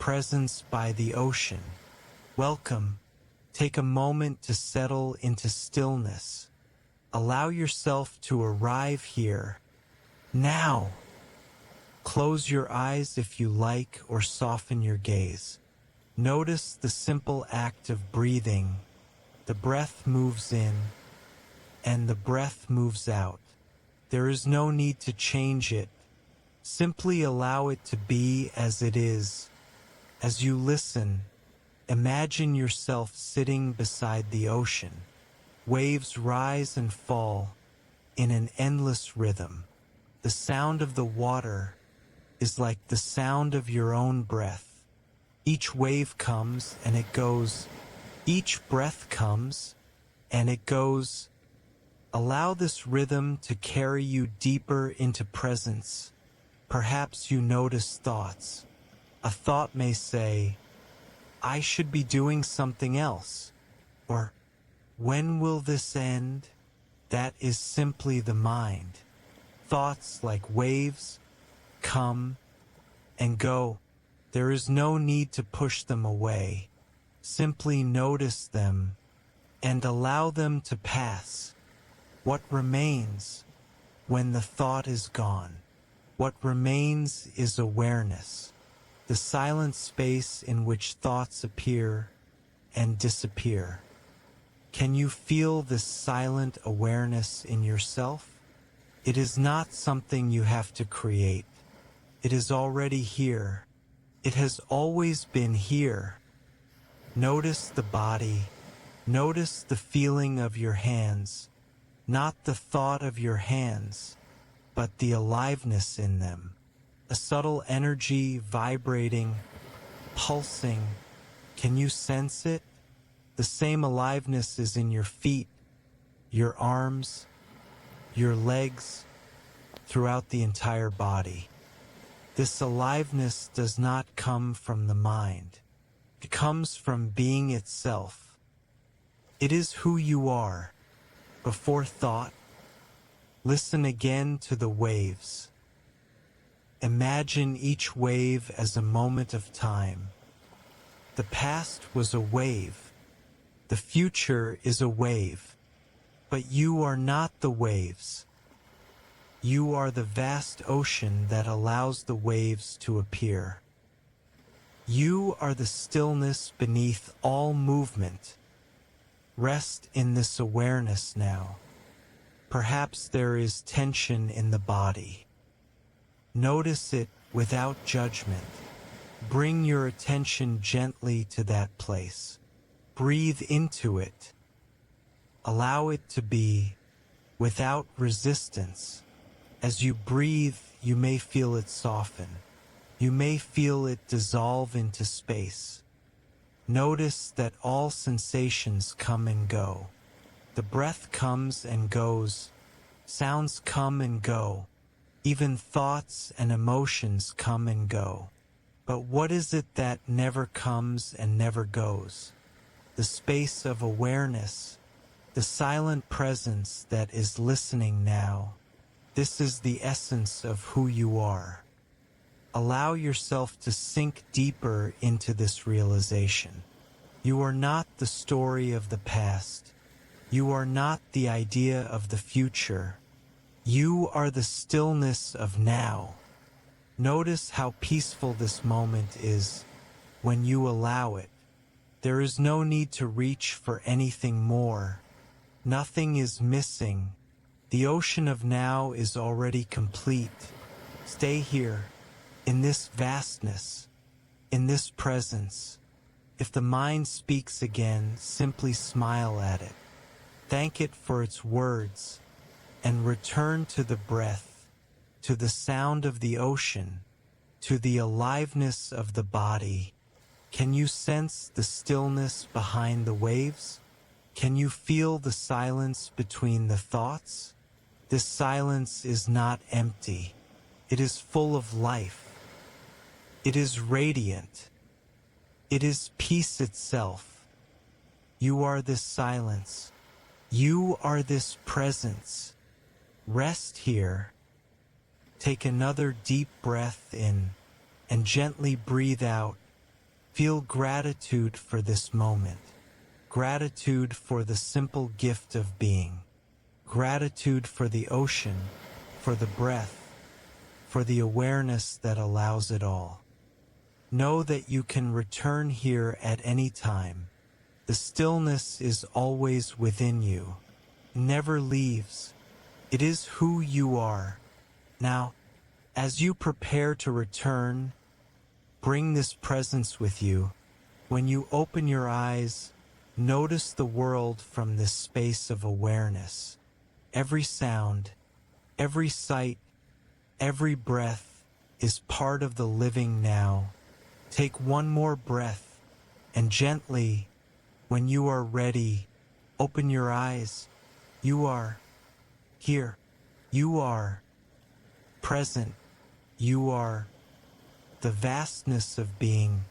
presence by the ocean. Welcome. Take a moment to settle into stillness. Allow yourself to arrive here. Now. Close your eyes if you like, or soften your gaze. Notice the simple act of breathing. The breath moves in, and the breath moves out. There is no need to change it. Simply allow it to be as it is. As you listen, imagine yourself sitting beside the ocean. Waves rise and fall in an endless rhythm. The sound of the water is like the sound of your own breath. Each wave comes and it goes. Each breath comes and it goes. Allow this rhythm to carry you deeper into presence. Perhaps you notice thoughts. A thought may say, "I should be doing something else," or "When will this end?" That is simply the mind. Thoughts, like waves, come and go. There is no need to push them away. Simply notice them and allow them to pass. What remains when the thought is gone? What remains is awareness, the silent space in which thoughts appear and disappear. Can you feel this silent awareness in yourself? It is not something you have to create. It is already here. It has always been here. Notice the body. Notice the feeling of your hands, not the thought of your hands, but the aliveness in them. A subtle energy vibrating, pulsing. Can you sense it? The same aliveness is in your feet, your arms, your legs, throughout the entire body. This aliveness does not come from the mind. It comes from being itself. It is who you are. Before thought, listen again to the waves. Imagine each wave as a moment of time. The past was a wave. The future is a wave. But you are not the waves. You are the vast ocean that allows the waves to appear. You are the stillness beneath all movement. Rest in this awareness now. Perhaps there is tension in the body. Notice it without judgment. Bring your attention gently to that place. Breathe into it. Allow it to be without resistance. As you breathe, you may feel it soften. You may feel it dissolve into space. Notice that all sensations come and go. The breath comes and goes. Sounds come and go. Even thoughts and emotions come and go. But what is it that never comes and never goes? The space of awareness, the silent presence that is listening now. This is the essence of who you are. Allow yourself to sink deeper into this realization. You are not the story of the past. You are not the idea of the future. You are the stillness of now. Notice how peaceful this moment is when you allow it. There is no need to reach for anything more. Nothing is missing. The ocean of now is already complete. Stay here. In this vastness, in this presence. If the mind speaks again, simply smile at it. Thank it for its words, and return to the breath, to the sound of the ocean, to the aliveness of the body. Can you sense the stillness behind the waves? Can you feel the silence between the thoughts? This silence is not empty. It is full of life. It is radiant. It is peace itself. You are this silence. You are this presence. Rest here. Take another deep breath in and gently breathe out. Feel gratitude for this moment. Gratitude for the simple gift of being. Gratitude for the ocean, for the breath, for the awareness that allows it all. Know that you can return here at any time. The stillness is always within you. It never leaves. It is who you are. Now, as you prepare to return, bring this presence with you. When you open your eyes, notice the world from this space of awareness. Every sound, every sight, every breath is part of the living now. Take one more breath, and gently, when you are ready, open your eyes. You are here. You are present. You are the vastness of being.